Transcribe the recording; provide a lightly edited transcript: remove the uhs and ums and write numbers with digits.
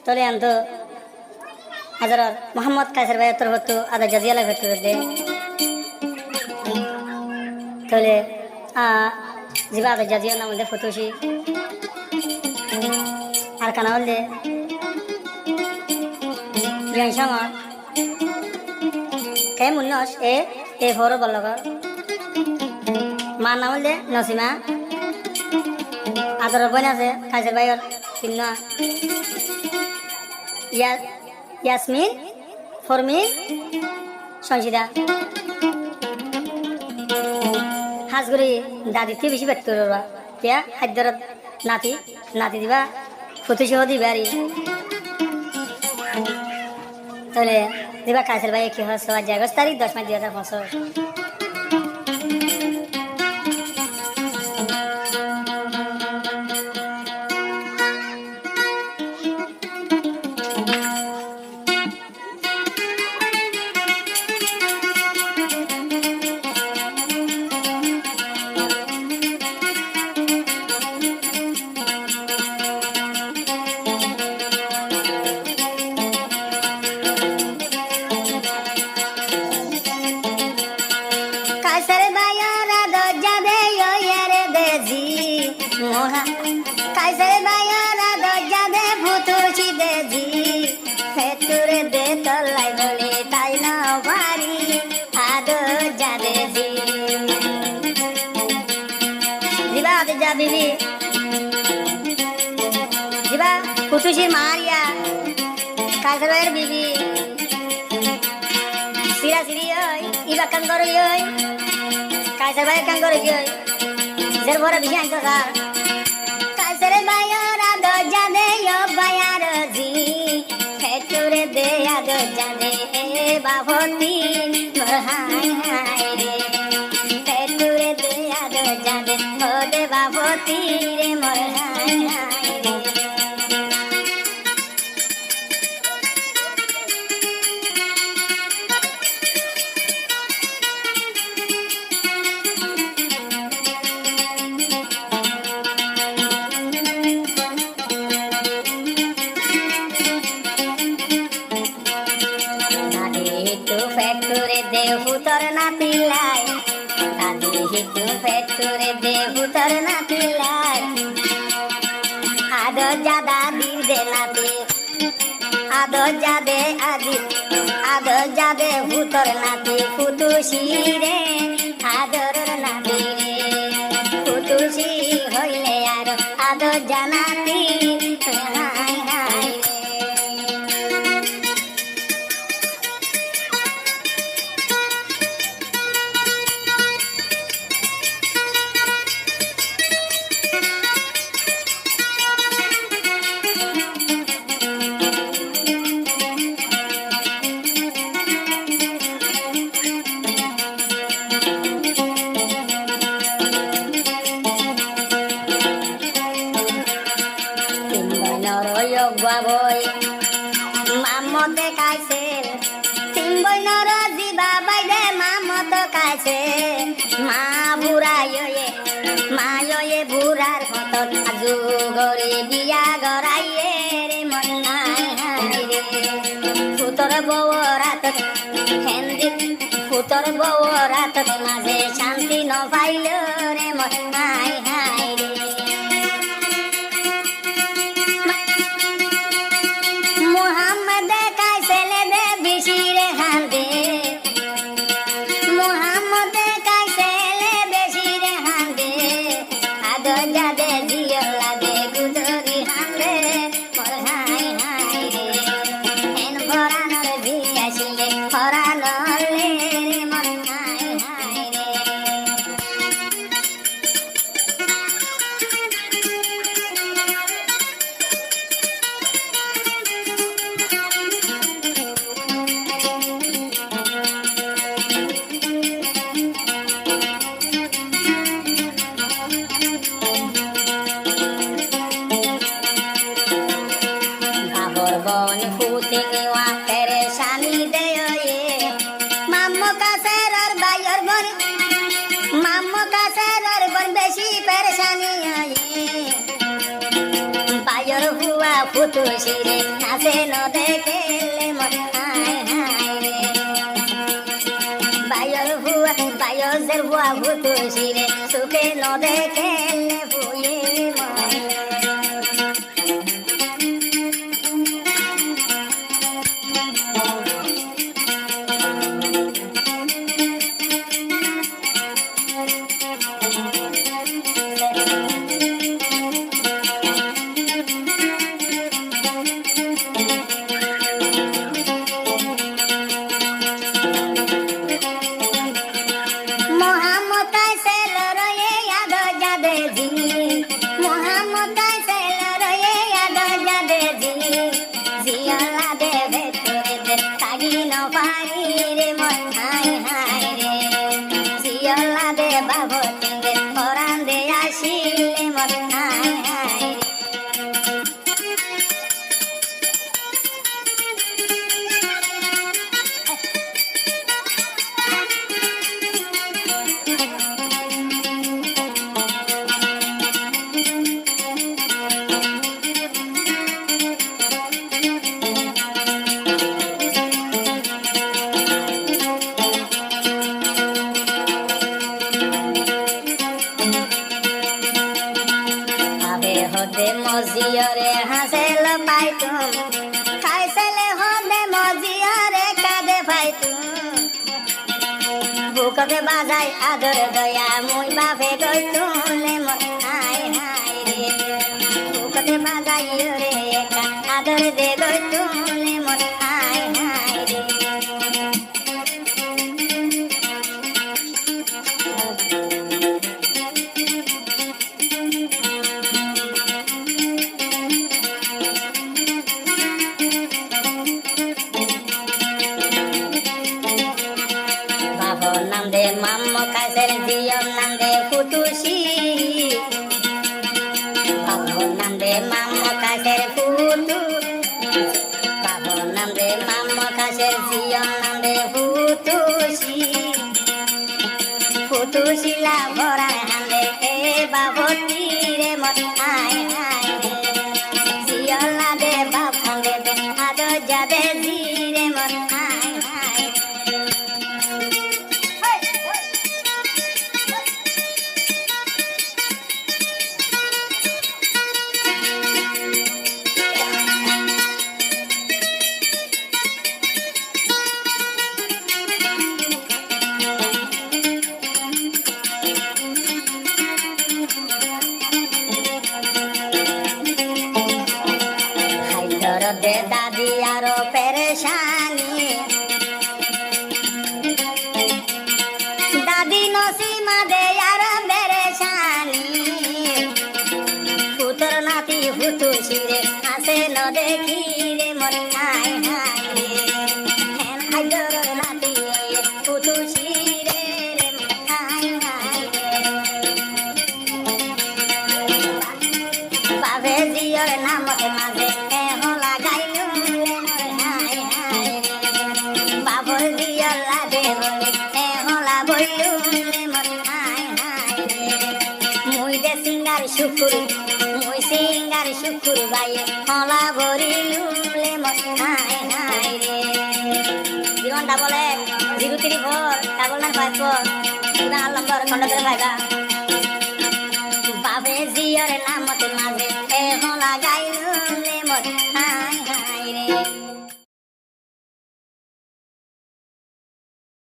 তলে আনতো হাজার মোহাম্মদ কাইসার ভাই তোর হতো আদা জাজিয়ালা ভেতর দে তলে জিবা আদা জাজিয়া নাম দে ফটোশি আর কানা হল দে ইয়ান সময় কে মুন্নস এ ফোর বল্লগর মার নাম হল দে নসিমা আদর বোন আছে কাইসার ভাইয়ের চিহ্ন ইয়াসমিন ফরমিন সংসিদা হাজগুড়ি দাদিতে বেশি ব্যক্ত কিয়া খাদ্যর নাতি নাতি দিবা ফুটি সহ দিবা আর তাহলে দিবা কাইসার ভাই কি হস আগস্ট তারিখ 10 মার্চ 2005 কাইসার ভাইয়ারা দরজা দে ইয়ারে দেজি মোহা কাইসার ভাইয়ারা দরজা দে ফুটুছি দেজি ফেতুরে দে তলাই বলে তাই না বাড়ি আদো যা দেজি দিবা আদো যা বিবি দিবা ফুটুছি মারিয়া কাইসার ভাইয়ের বিবি সিরা সিরি ওই ইবা কান করে ওই কাইসার ভাই কান করে ওই জের ভরা বিহি আনতো স্যার কাইসার ভাইয়ারা দরজা দে ইয়ো ভাইয়ার জি ফেটুরে দে আ দরজা দে বাভতি মোর হাই হাই রে ফেটুরে দে আ দরজা দে ও দে বাভতি রে মোর হাই হাই রে ফেটুরে দেহু তোর নাতি লাই দাদি হিতু ফেটুরে দেহু তোর নাতি লাই আদর জাদা দির দে নাতি আদর জাদে আদি আদর জাদে হুতর নাতি ফুটুসি রে আদর নাতি রে ফুটুসি হইলে আর আদর জানাতি হাই হাই বই মামতে কাইছে তিনবই নর জিবা বাইদে মামত কাইছে মা বুড়াইয়ে মায়ে বুড়ার মত আজু গরে বিয়া গড়াইয়ে রে মন নাই হাই রে ফুতর বউরাত হেন্দি ফুতর বউরাত মাঝে শান্তি ন পাইল রে মন নাই হাই রে মোহাম্মদ কাইসেলে দে বেশিরে হান্দে মোহাম্মদ কাইসেলে বেশিরে হান্দে আদর জাদে জিয়লা দে গুদরি হান্দে মোর হাই হাই রে হেন ফরানর ভিয়াসিলে ফরানর লে রে মোর হাই হাই রে বন ফুতে নেওয়া পেরেশানি দে মাম্মো কাছের আর বাইর বন মাম্মো কাছের আর বন বেশি পেরেশানি বাইর হুয়া ফুটুসি রে নাচে ন দেখেলে মন হায় হায় রে বায়সের বুয়া ফুটুসি রে সুখে ন দেখেলে ফুয়ে মন মজিয়রে হাসেল পাইতুম খাইছেলে হদে মজিয়রে কাদে পাইতুম বুকতে বাজাই আদর দয়া মুই বাপে গইতুলে মন হায় হায় রে বুকতে বাজাই রে একা আদর দে গইতুলে মন হায় হায় রে Nande mamma kaser diam nande futusi Babo nande mamma kaser futu Babo nande mamma kaser diam nande futusi Futusi la bora hande e babo tire mot hai hai Diam la de bab hande de ado jade dire mot hai hai दे दादी यारो परेशानी दादी नसीमा दे यार परेशानी पुत्र नाती फुटुसी रे आसे न देखी रे मन हाय हाय रे हेन हाइदर नाती फुटुसी रे रे मन हाय हाय रे बाबे दियर नाम के माजे শুকুর মুই সিঙ্গার শুকুর বাইয়ে হলা ভরিলুলে মন হায় হায় রে জীবনটা বলে 034 না নম্বর খন্ড করে ভাইবা বাবে জিয়র নামতে মাঝে এ হলা গাইলুলে মন হায় হায়